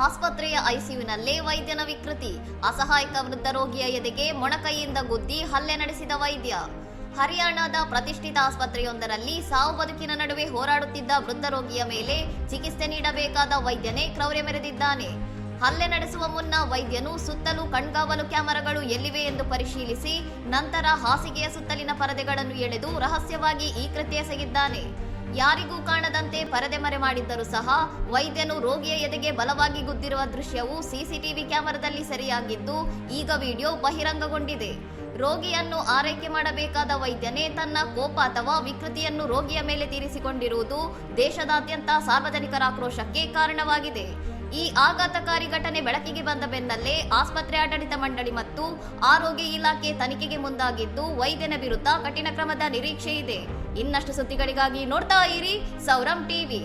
ಆಸ್ಪತ್ರೆಯ ಐಸಿಯುನಲ್ಲೇ ವೈದ್ಯನ ವಿಕೃತಿ. ಅಸಹಾಯಕ ವೃದ್ಧ ರೋಗಿಯ ಎದೆಗೆ ಮೊಣಕೈಯಿಂದ ಗುದ್ದಿ ಹಲ್ಲೆ ನಡೆಸಿದ ವೈದ್ಯ. ಹರಿಯಾಣದ ಪ್ರತಿಷ್ಠಿತ ಆಸ್ಪತ್ರೆಯೊಂದರಲ್ಲಿ ಸಾವು ಬದುಕಿನ ನಡುವೆ ಹೋರಾಡುತ್ತಿದ್ದ ವೃದ್ಧ ರೋಗಿಯ ಮೇಲೆ ಚಿಕಿತ್ಸೆ ನೀಡಬೇಕಾದ ವೈದ್ಯನೇ ಕ್ರೌರ್ಯ ಮೆರೆದಿದ್ದಾನೆ. ಹಲ್ಲೆ ನಡೆಸುವ ಮುನ್ನ ವೈದ್ಯನು ಸುತ್ತಲೂ ಕಣ್ಗಾವಲು ಕ್ಯಾಮೆರಾಗಳು ಎಲ್ಲಿವೆ ಎಂದು ಪರಿಶೀಲಿಸಿ ನಂತರ ಹಾಸಿಗೆಯ ಸುತ್ತಲಿನ ಪರದೆಗಳನ್ನು ಎಳೆದು ರಹಸ್ಯವಾಗಿ ಈ ಕೃತ್ಯ ಎಸಗಿದ್ದಾನೆ. ಯಾರಿಗೂ ಕಾಣದಂತೆ ಪರದೆ ಮರೆ ಮಾಡಿದ್ದರೂ ಸಹ ವೈದ್ಯನು ರೋಗಿಯ ಎದೆಗೆ ಬಲವಾಗಿ ಗುದ್ದಿರುವ ದೃಶ್ಯವು ಸಿಸಿಟಿವಿ ಕ್ಯಾಮೆರಾದಲ್ಲಿ ಸೆರೆಯಾಗಿದ್ದು ಈಗ ವಿಡಿಯೋ ಬಹಿರಂಗಗೊಂಡಿದೆ. ರೋಗಿಯನ್ನು ಆರೈಕೆ ಮಾಡಬೇಕಾದ ವೈದ್ಯನೇ ತನ್ನ ಕೋಪ ಅಥವಾ ವಿಕೃತಿಯನ್ನು ರೋಗಿಯ ಮೇಲೆ ತೀರಿಸಿಕೊಂಡಿರುವುದು ದೇಶದಾದ್ಯಂತ ಸಾರ್ವಜನಿಕರ ಆಕ್ರೋಶಕ್ಕೆ ಕಾರಣವಾಗಿದೆ. ಈ ಆಘಾತಕಾರಿ ಘಟನೆ ಬೆಳಕಿಗೆ ಬಂದ ಬೆನ್ನಲ್ಲೇ ಆಸ್ಪತ್ರೆ ಆಡಳಿತ ಮಂಡಳಿ ಮತ್ತು ಆರೋಗ್ಯ ಇಲಾಖೆ ತನಿಖೆಗೆ ಮುಂದಾಗಿದ್ದು ವೈದ್ಯನ ವಿರುದ್ಧ ಕಠಿಣ ಕ್ರಮದ ನಿರೀಕ್ಷೆ ಇದೆ. ಇನ್ನಷ್ಟು ಸುದ್ದಿಗಳಿಗಾಗಿ ನೋಡ್ತಾ ಇರಿ ಸೌರಂ ಟಿವಿ.